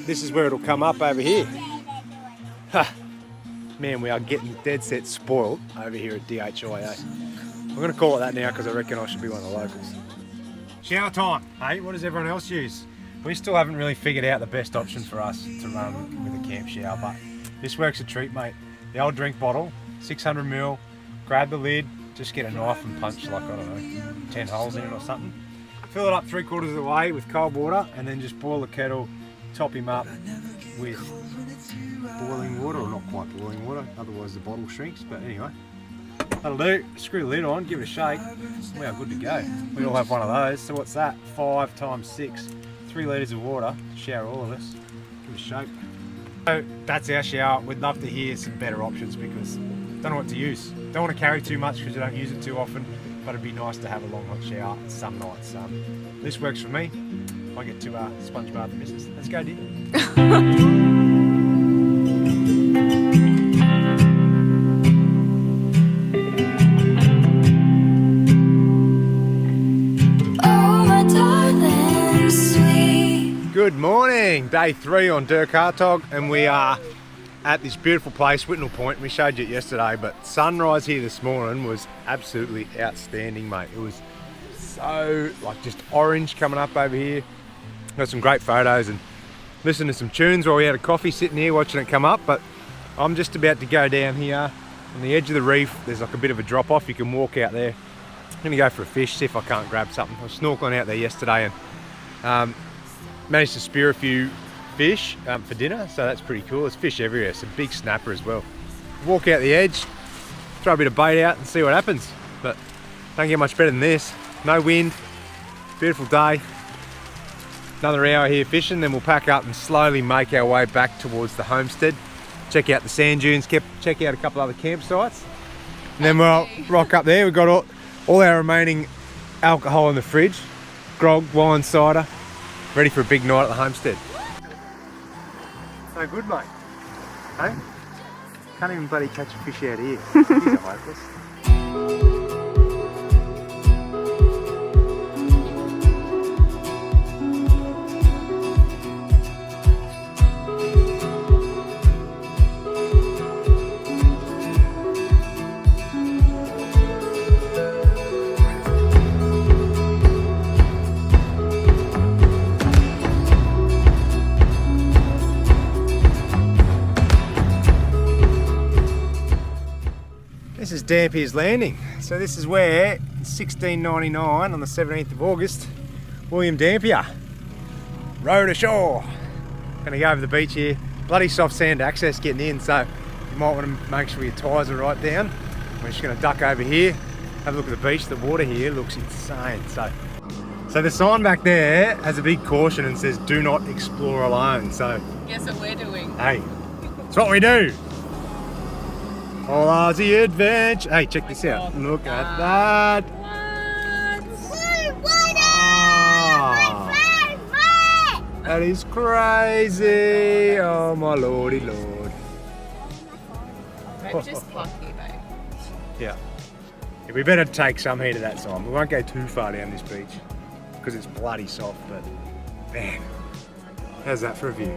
this is where it'll come up over here. Man, we are getting dead set spoiled over here at DHIA. I'm going to call it that now because I reckon I should be one of the locals. Shower time, hey? What does everyone else use? We still haven't really figured out the best option for us to run with a camp shower, but this works a treat, mate. The old drink bottle, 600ml, grab the lid, just get a knife and punch like, I don't know, 10 holes in it or something. Fill it up 3/4 of the way with cold water and then just boil the kettle, top him up with boiling water, or not quite boiling water, otherwise the bottle shrinks, but anyway. That'll do. Screw the lid on, give it a shake. We are good to go. We all have one of those, so what's that? 5 times 6, 3 litres of water to shower all of us. Give it a shake. So that's our shower. We'd love to hear some better options because don't know what to use. Don't want to carry too much because you don't use it too often, but it'd be nice to have a long hot shower some nights. This works for me. I get to sponge bath the missus. Let's go, dear. Good morning, day 3 on Dirk Hartog, and we are at this beautiful place, Whitnall Point. We showed you it yesterday, but sunrise here this morning was absolutely outstanding, mate. It was so, like, just orange coming up over here. Got some great photos and listened to some tunes while we had a coffee sitting here watching it come up, but I'm just about to go down here on the edge of the reef. There's like a bit of a drop off. You can walk out there. I'm gonna go for a fish, see if I can't grab something. I was snorkeling out there yesterday and managed to spear a few fish for dinner, so that's pretty cool. There's fish everywhere, some big snapper as well. Walk out the edge, throw a bit of bait out and see what happens, but don't get much better than this. No wind, beautiful day. Another hour here fishing, then we'll pack up and slowly make our way back towards the homestead. Check out the sand dunes, check out a couple other campsites, and then we'll rock up there. We've got all our remaining alcohol in the fridge, grog, wine, cider. Ready for a big night at the homestead. So good, mate. Hey? Can't even bloody catch a fish out here. These are hopeless. This is Dampier's Landing. So this is where, in 1699, on the 17th of August, William Dampier rowed ashore. Gonna go over the beach here. Bloody soft sand access getting in, so you might want to make sure your tyres are right down. We're just gonna duck over here, have a look at the beach. The water here looks insane. So the sign back there has a big caution and says, "Do not explore alone." So Guess what we're doing? hey, it's what we do. All Aussie adventure. Hey, check this out. Look at that. That is crazy. Oh my lordy lord. Maybe just pluck here, babe. Yeah. We better take some heat of that sign. We won't go too far down this beach because it's bloody soft, but man, how's that for a view?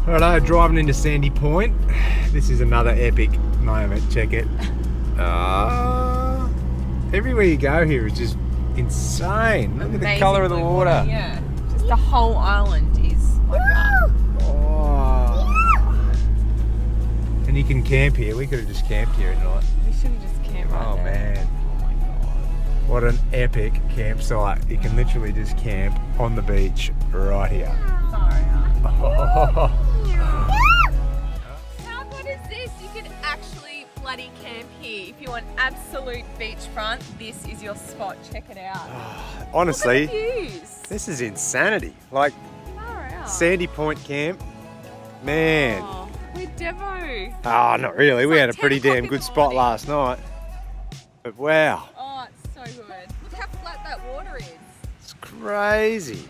Righto, driving into Sandy Point. This is another epic moment, check it. Everywhere you go here is just insane. Look at the colour of the water. Yeah, just the whole island is like that. Oh. And you can camp here. We could have just camped here at night. We should have just camped right Oh there. man. What an epic campsite. You can literally just camp on the beach right here. Sorry. Oh. How good is this? You can actually bloody camp here. If you want absolute beachfront, this is your spot. Check it out. Honestly, Look at the views. this is insanity. Like Far out. Sandy Point Camp, man. Oh, we're Devo. Oh, not really. We like had a 10 pretty o'clock damn in good the spot morning. last night. But wow, Oh, it's so good. Look how flat that water is. it's crazy.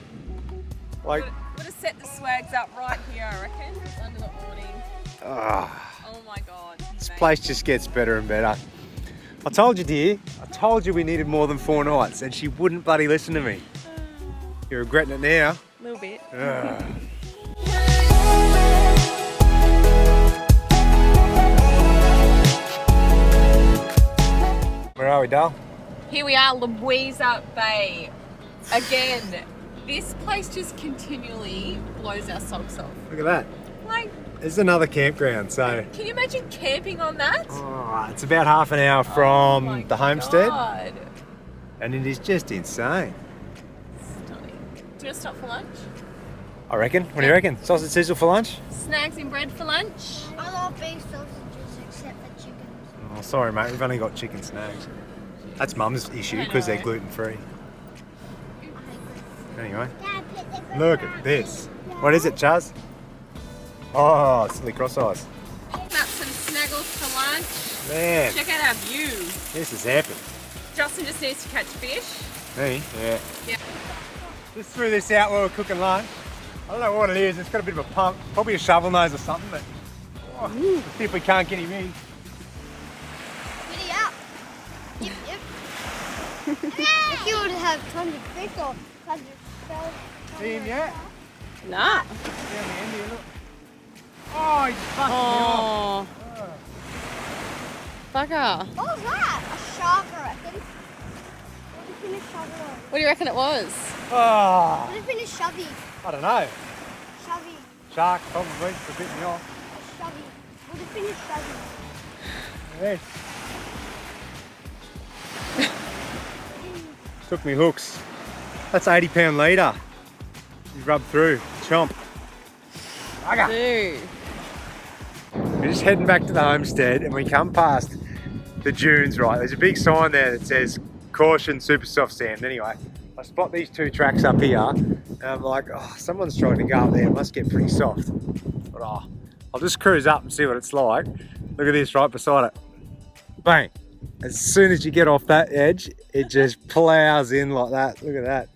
Like, Would have set the swags up right here, I reckon, just under the awning. ah, Oh my god. this place just gets better and better. I told you, dear. I told you we needed more than 4 nights, and she wouldn't bloody listen to me. You're regretting it now. A little bit. Ah. Where are we, Dal? Here we are, Louisa Bay. Again, this place just continually blows our socks off. Look at that. Like, This is another campground, so can you imagine camping on that? it's about half an hour from Oh my the homestead, God. and it is just insane. Stunning. Do you want to stop for lunch? I reckon. What do you reckon? Sausage sizzle for lunch? Snags and bread for lunch? I love beef sausages except for chicken. Oh, sorry, mate. We've only got chicken snags. That's Mum's issue because they're know. gluten free. Anyway, Dad, put the look at this. What is it, Chaz? Oh, silly cross eyes. Got some snaggles for lunch. Man, Check out our view. this is epic. Justin just needs to catch fish. Me? Yeah. Yeah. Just threw this out while we we're cooking lunch. I don't know what it is. It's got a bit of a pump. Probably a shovel nose or something, but let's see if we can't get him in. Giddy up. Yep, yep. If you would have tons of fish or tons of shells. See him yet? Nah. Down the end here, look. Oh, he's fucking me off. Oh. Bugger. What was that? A shark, I reckon. Would have been a shovel. What do you reckon it was? Oh, Would have been a shovey. I don't know. Shovey. Shark, probably, for bit me off. A shovey. Would have been a shovey. Yes. Took me hooks. That's 80-pound leader. You rub through, chomp. Dude. We're just heading back to the homestead and we come past the dunes, right? There's a big sign there that says caution super soft sand. Anyway, I spot these 2 tracks up here and I'm like, oh, someone's trying to go up there. It must get pretty soft. But I'll just cruise up and see what it's like. Look at this right beside it. Bang. As soon as you get off that edge, it just plows in like that. Look at that.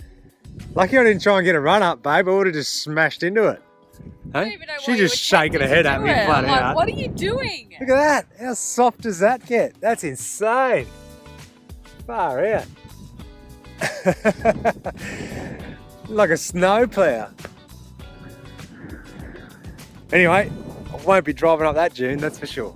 Lucky I didn't try and get a run up, babe. I would have just smashed into it. Hey? She's just shaking her head at me flat out. What are you doing? Look at that. How soft does that get? That's insane. Far out. Like a snowplow. Anyway, I won't be driving up that dune, that's for sure.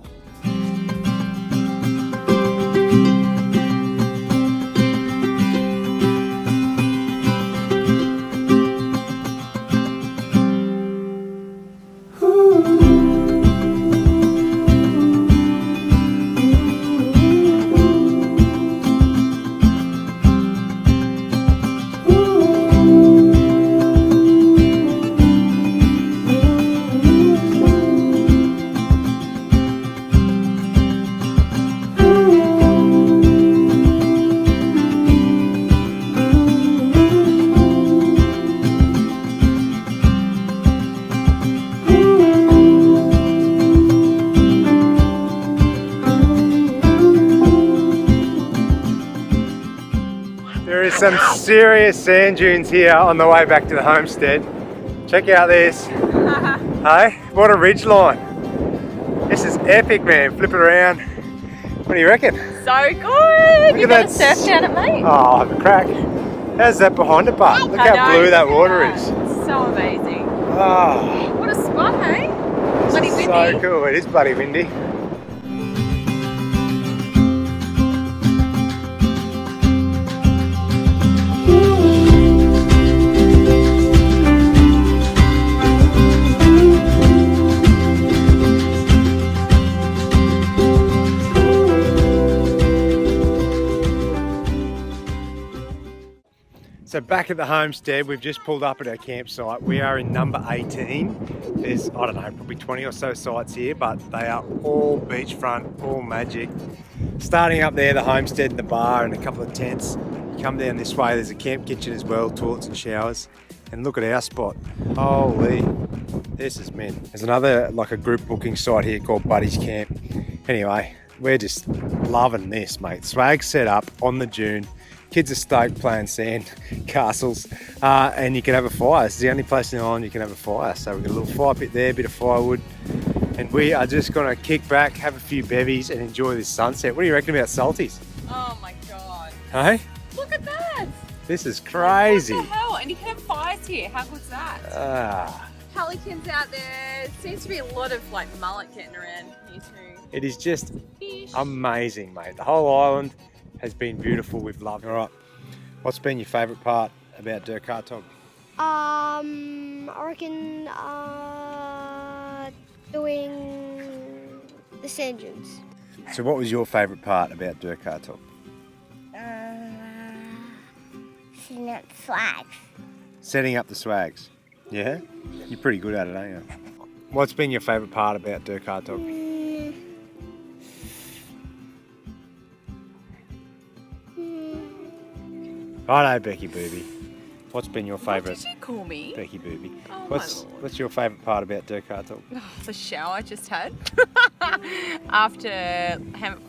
There is some serious sand dunes here on the way back to the homestead. Check out this. Hey, what a ridge line. This is epic, man. Flip it around. What do you reckon? So good. You're gonna surf down it, mate. Oh, I'll have a crack. How's that behind the butt? Look how blue that water is. It's so amazing. Oh, What a spot, hey? Bloody windy. so cool. It is bloody windy. So back at the homestead, we've just pulled up at our campsite. We are in number 18. There's, I don't know, probably 20 or so sites here, but they are all beachfront, all magic. Starting up there, the homestead and the bar and a couple of tents. You come down this way, there's a camp kitchen as well, toilets and showers. And look at our spot. Holy, this is mint. There's another, like a group booking site here called Buddy's Camp. Anyway, we're just loving this, mate. Swag set up on the dune. Kids are stoked playing sand castles, and you can have a fire. It's the only place in the island you can have a fire. So we've got a little fire pit there, a bit of firewood, and we are just gonna kick back, have a few bevies, and enjoy this sunset. What do you reckon about salties? Oh my god. Hey? Look at that. This is crazy. What the hell? And you can have fires here. How good's that? Pelicans out there. Seems to be a lot of like mullet getting around here too. It is just Fish. amazing, mate. The whole island has been beautiful. We've loved it. All right. What's been your favourite part about Dirk Hartog? I reckon doing the sand dunes. So what was your favourite part about Dirk Hartog? Setting up flags. Setting up the swags. Yeah? You're pretty good at it, aren't you? What's been your favourite part about Dirk Hartog? Righto, Becky Booby. What's been your favourite? What did you call me? Becky Booby. Oh, What's your favourite part about Dirk Hartog? Oh, the shower I just had. After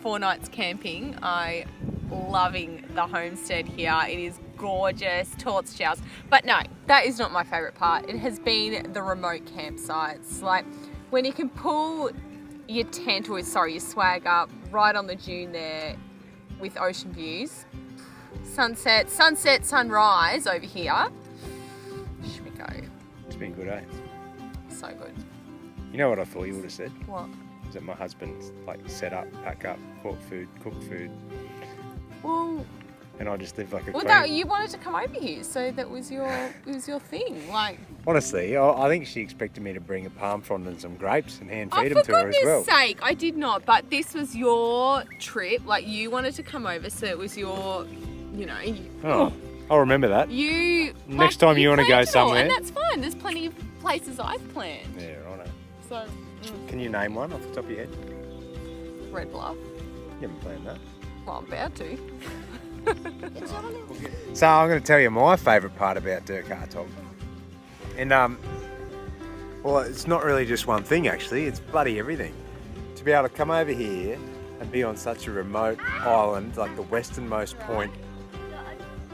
4 nights camping, I loving the homestead here. It is gorgeous, toilets, showers. But no, that is not my favourite part. It has been the remote campsites. Like when you can pull your tent or your swag up right on the dune there with ocean views. Sunset, sunrise over here. Should we go? It's been good, eh? So good. You know what I thought you would have said? What? Is that my husband like set up, pack up, cook food, Well, and I just live like a well, queen. no, you wanted to come over here, so that was your thing. Like, honestly, I think she expected me to bring a palm frond and some grapes and hand feed oh, them for to her as well. goodness sake, I did not. But this was your trip. Like, you wanted to come over, so it was your, you know. Oh, I'll remember that. You. Next time you want to go planned it all, somewhere. and that's fine. There's plenty of places I've planned. Yeah, righto. So. Can you name one off the top of your head? Red Bluff. You haven't planned that. Well, I'm about to. So I'm going to tell you my favourite part about Dirk Hartog. And Well, it's not really just one thing actually, it's bloody everything. To be able to come over here and be on such a remote island, like the westernmost point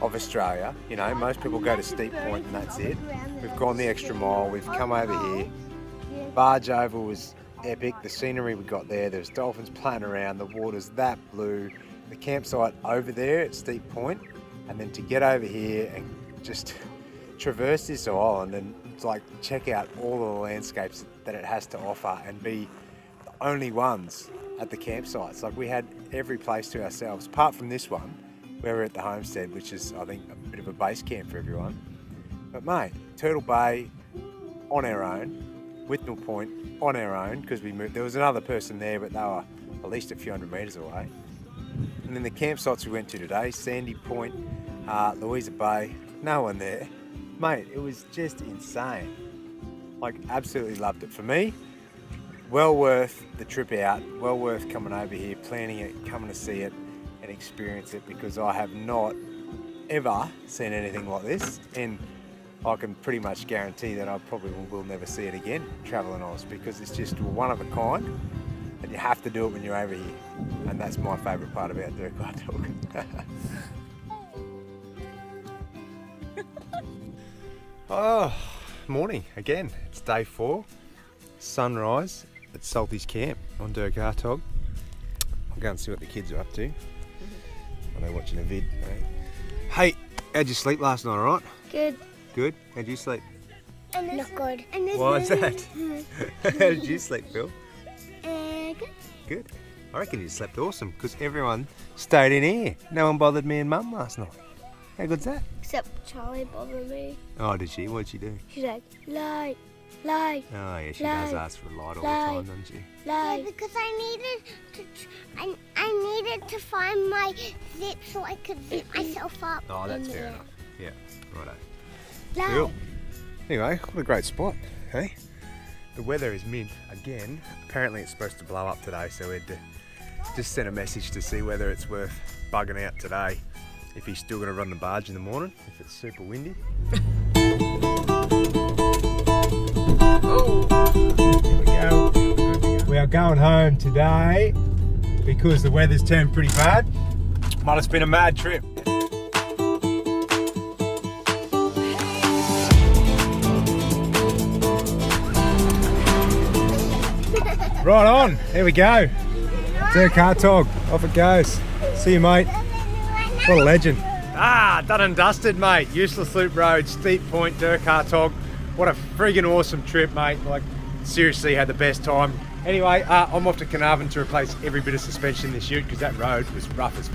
of Australia, you know, most people go to Steep Point and that's it. We've gone the extra mile, we've come over here. Barge over was epic, the scenery we got there's dolphins playing around, the water's that blue, the campsite over there at Steep Point, and then to get over here and just traverse this island and like check out all the landscapes that it has to offer and be the only ones at the campsites. Like we had every place to ourselves, apart from this one, where we're at the homestead, which is I think a bit of a base camp for everyone. But mate, Turtle Bay on our own, Whitnall Point on our own, because we moved, there was another person there, but they were at least a few hundred metres away. And then the campsites we went to today, Sandy Point, Louisa Bay, no one there. Mate, it was just insane. Like, absolutely loved it. For me, well worth the trip out, well worth coming over here, planning it, coming to see it and experience it, because I have not ever seen anything like this, and I can pretty much guarantee that I probably will never see it again, travelling Oz, because it's just one of a kind, and you have to do it when you're over here, and that's my favourite part about Dirk Hartog. Oh, morning again. It's day 4, sunrise at Salty's camp on Dirk Hartog. I'll go and see what the kids are up to. I know, watching a vid. Hey, how'd you sleep last night, alright? Good. Good? How'd you sleep? Not good. Why is that? How did you sleep, Phil? Good. Good. I reckon you slept awesome, because everyone stayed in here. No one bothered me and Mum last night. How good's that? Except Charlie bothered me. Oh, did she? What'd she do? She's like, light, light. Oh yeah, she Light. does ask for a light all the Light. time, doesn't she? Light. Yeah, because I needed to find my zip so I could zip myself up. Oh, that's fair enough. Yeah, righto. Light. Cool. Anyway, what a great spot, hey? The weather is mint again. Apparently it's supposed to blow up today, so we had to just send a message to see whether it's worth bugging out today. If he's still going to run the barge in the morning, if it's super windy. Here we go. We are going home today because the weather's turned pretty bad. But it's been a mad trip. Right on, there we go. Dirk Hartog, off it goes. See you, mate. What a legend. Ah, done and dusted, mate. Useless Loop Road, Steep Point, Dirk Hartog. What a friggin' awesome trip, mate. Like, seriously, had the best time. Anyway, I'm off to Carnarvon to replace every bit of suspension in this ute, because that road was rough as